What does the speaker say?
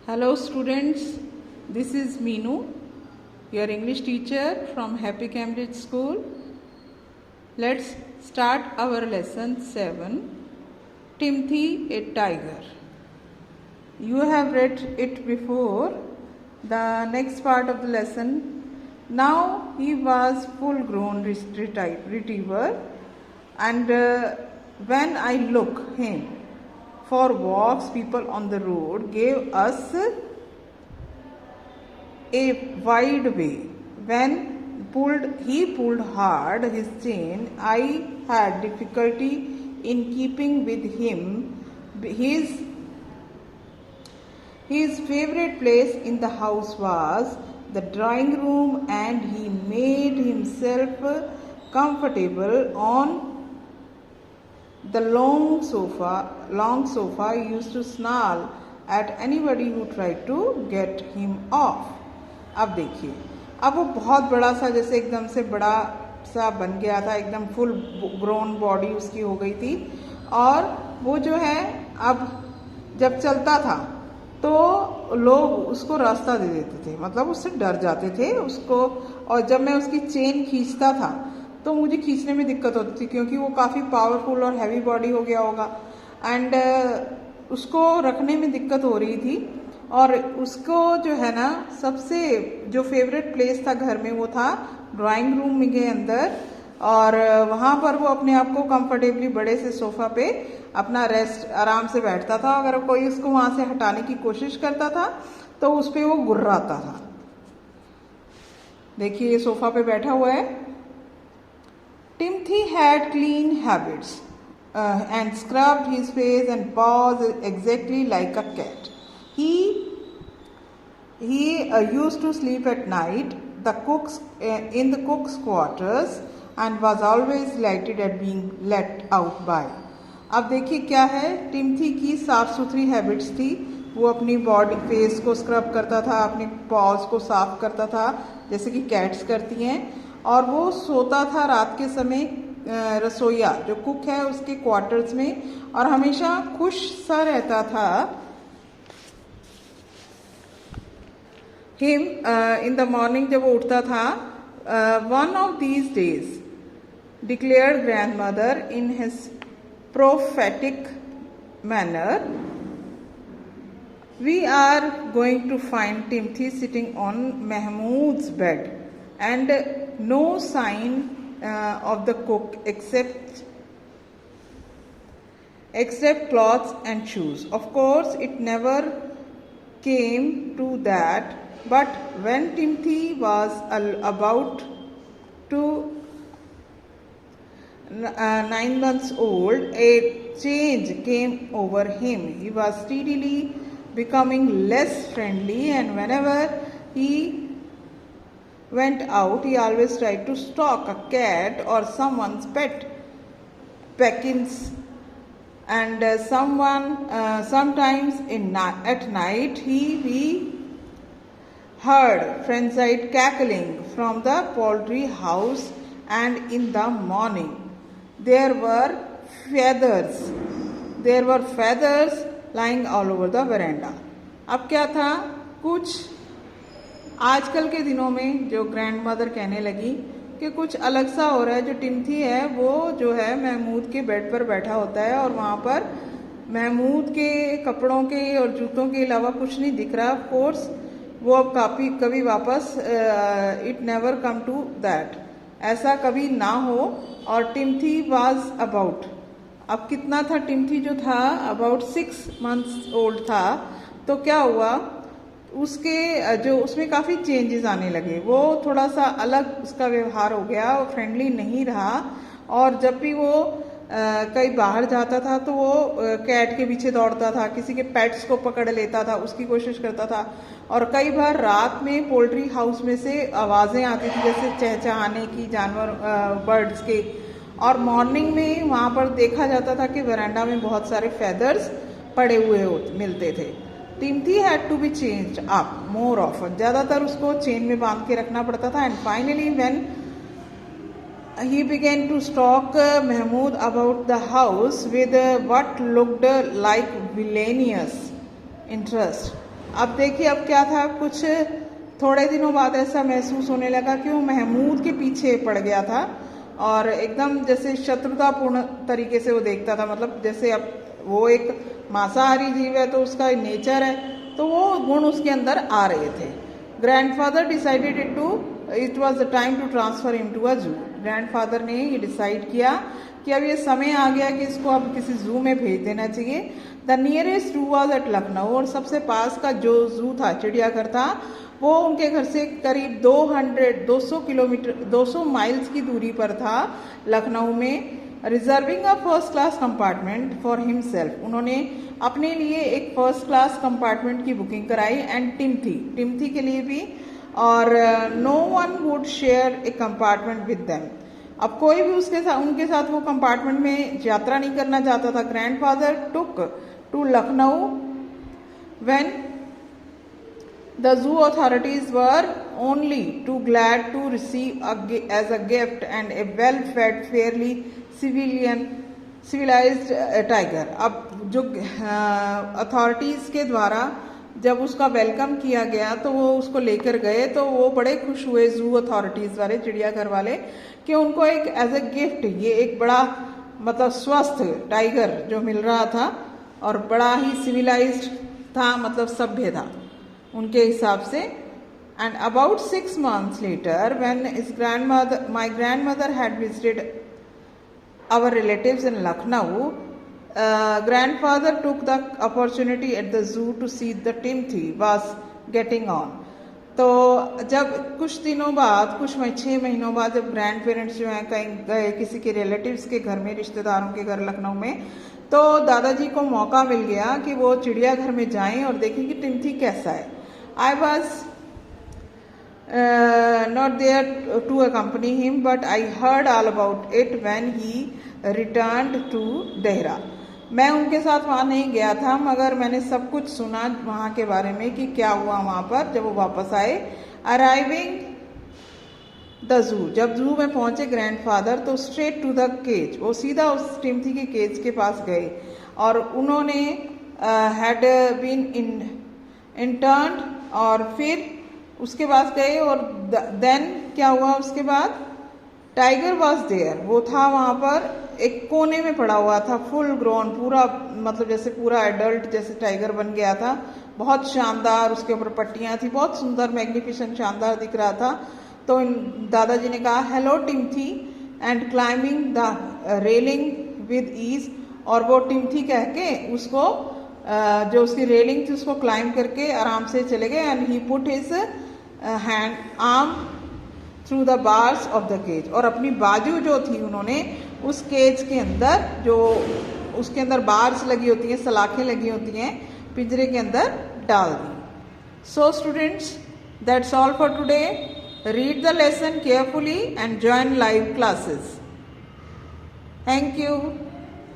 Hello students, this is Meenu, your English teacher from Happy Cambridge School. Let's start our lesson 7, Timothy a Tiger. You have read it before, the next part of the lesson. Now he was full grown retriever, and when I look him for walks, people on the road gave us a wide way. When he pulled hard his chain, I had difficulty in keeping with him. His favorite place in the house was the drawing room, and he made himself comfortable on the long sofa. He used to snarl at anybody who tried to get him off. अब देखिए, अब वो बहुत बड़ा सा, जैसे एकदम से बड़ा सा बन गया था, एकदम फुल ग्रोन बॉडी उसकी हो गई थी, और वो जो है अब जब चलता था तो लोग उसको रास्ता दे देते थे, मतलब उससे डर जाते थे उसको। और जब मैं उसकी चेन खींचता था तो मुझे खींचने में दिक्कत होती थी, क्योंकि वो काफ़ी पावरफुल और हैवी बॉडी हो गया होगा, एंड उसको रखने में दिक्कत हो रही थी। और उसको जो है ना, सबसे जो फेवरेट प्लेस था घर में वो था ड्राइंग रूम के अंदर, और वहाँ पर वो अपने आप को कंफर्टेबली बड़े से सोफा पे अपना रेस्ट आराम से बैठता था। अगर कोई उसको वहाँ से हटाने की कोशिश करता था तो उस पर वो गुर्राता था। देखिए, ये सोफा पे बैठा हुआ है। Timothy had clean habits and scrubbed his face and paws exactly like a cat. He used to sleep at night in the cook's quarters and was always delighted at being let out by. अब देखिए क्या है, टिम्थी की साफ सुथरी habits थी। वो अपनी बॉडी फेस को स्क्रब करता था, अपनी पॉज को साफ करता था जैसे कि कैट्स करती हैं, और वो सोता था रात के समय रसोइया जो कुक है उसके क्वार्टर्स में, और हमेशा खुश सा रहता था। हिम इन द मॉर्निंग जब वो उठता था, one of these days declared grandmother in his prophetic manner, we are going to find Timothy sitting on Mahmood's bed, and no sign of the cook except clothes and shoes. Of course, it never came to that, but when Timothy was about to 9 months old, a change came over him. He was steadily becoming less friendly, and whenever he went out, he always tried to stalk a cat or someone's pet Peckins, and sometimes at night he heard frenzied cackling from the poultry house, and in the morning there were feathers lying all over the veranda. अब क्या था, कुछ आजकल के दिनों में जो grand mother कहने लगी कि कुछ अलग सा हो रहा है। जो टिम्थी है वो जो है महमूद के बेड पर बैठा होता है, और वहाँ पर महमूद के कपड़ों के और जूतों के अलावा कुछ नहीं दिख रहा। ऑफ कोर्स वो अब कभी वापस it never come to that, ऐसा कभी ना हो। और टिम्थी वाज अबाउट, अब कितना था, टिम्थी जो था अबाउट 6 months ओल्ड था। तो क्या हुआ, उसके जो उसमें काफ़ी चेंजेस आने लगे। वो थोड़ा सा अलग उसका व्यवहार हो गया, वो फ्रेंडली नहीं रहा, और जब भी वो कहीं बाहर जाता था तो वो कैट के पीछे दौड़ता था, किसी के पेट्स को पकड़ लेता था, उसकी कोशिश करता था। और कई बार रात में पोल्ट्री हाउस में से आवाज़ें आती थी जैसे चहचहाने की, जानवर बर्ड्स के, और मॉर्निंग में वहाँ पर देखा जाता था कि वरांडा में बहुत सारे फेदर्स पड़े हुए मिलते थे। Timothy had to be changed up more often, ज़्यादातर उसको चेन में बांध के रखना पड़ता था। And finally when he began to stalk Mahmood about the house with what looked like villainous interest. अब देखिए अब क्या था, कुछ थोड़े दिनों बाद ऐसा महसूस होने लगा कि वो महमूद के पीछे पड़ गया था और एकदम जैसे शत्रुतापूर्ण तरीके से वो देखता था। मतलब जैसे अब वो एक मांसाहारी जीव है तो उसका नेचर है, तो वो गुण उसके अंदर आ रहे थे। Grandfather decided it was the time to transfer him to a zoo. Grandfather ने ये डिसाइड किया कि अब ये समय आ गया कि इसको अब किसी जू में भेज देना चाहिए। द नियरेस्ट जू वॉज एट लखनऊ, और सबसे पास का जो जू था, चिड़ियाघर था, वो उनके घर से करीब 200 किलोमीटर 200 माइल्स की दूरी पर था, लखनऊ में। Reserving a first class compartment for himself, उन्होंने अपने लिए एक फर्स्ट क्लास कंपार्टमेंट की बुकिंग कराई, एंड टिम्थी के लिए भी। और no one would share a compartment with them, अब कोई भी उनके साथ वो कंपार्टमेंट में यात्रा नहीं करना चाहता था। Grandfather took to Lucknow when the zoo authorities were only too glad to receive as a gift and a well-fed, fairly civilized tiger। अब जो अथॉरिटीज़ के द्वारा जब उसका वेलकम किया गया तो वो उसको लेकर गए, तो वो बड़े खुश हुए जू अथॉरिटीज़ वाले, चिड़ियाघर वाले, कि उनको एक एज ए गिफ्ट ये एक बड़ा मतलब स्वस्थ टाइगर जो मिल रहा था, और बड़ा ही सिविलाइज्ड था, मतलब सभ्य था उनके हिसाब से। And about 6 months later when my grandmother had visited our relatives in Lucknow, grandfather took the opportunity at the zoo to see the Timothy was getting on। तो जब कुछ दिनों बाद, कुछ 6 महीनों बाद, जब ग्रैंड पेरेंट्स जो हैं कहीं गए किसी के रिलेटिव्स के घर में, रिश्तेदारों के घर लखनऊ में, तो दादाजी को मौका मिल गया कि वो चिड़ियाघर में जाएं और देखें कि टिम्थी कैसा है। I was not there to accompany him, but I heard all about it when he returned to Dehra। मैं उनके साथ वहाँ नहीं गया था, मगर मैंने सब कुछ सुना वहाँ के बारे में कि क्या हुआ वहाँ पर जब वो वापस आए। अराइविंग द जू, जब जू में पहुँचे ग्रैंडफादर, तो स्ट्रेट टू द केज, वो सीधा उस टिम्थी के केज के पास गए, और उन्होंने हैड बीन इंटर्न्ड, और फिर उसके पास गए, और देन क्या हुआ उसके बाद, टाइगर वॉज देयर, वो था वहाँ पर, एक कोने में पड़ा हुआ था, फुल ग्रोन, पूरा मतलब जैसे पूरा एडल्ट जैसे टाइगर बन गया था, बहुत शानदार, उसके ऊपर पट्टियाँ थी, बहुत सुंदर, मैग्निफिसेंट, शानदार दिख रहा था। तो दादाजी ने कहा hello Timothy, and climbing the railing with ease, और वो टिम्थी कह के उसको जो उसकी रेलिंग थी उसको क्लाइंब करके आराम से चले गए। And he put his hand arm through the bars of the cage, और अपनी बाजू जो थी उन्होंने उस केज के अंदर, जो उसके अंदर बार्स लगी होती हैं, सलाखें लगी होती हैं, पिंजरे के अंदर डाल दी। So students, that's all for today. Read the lesson carefully and join live classes. Thank you.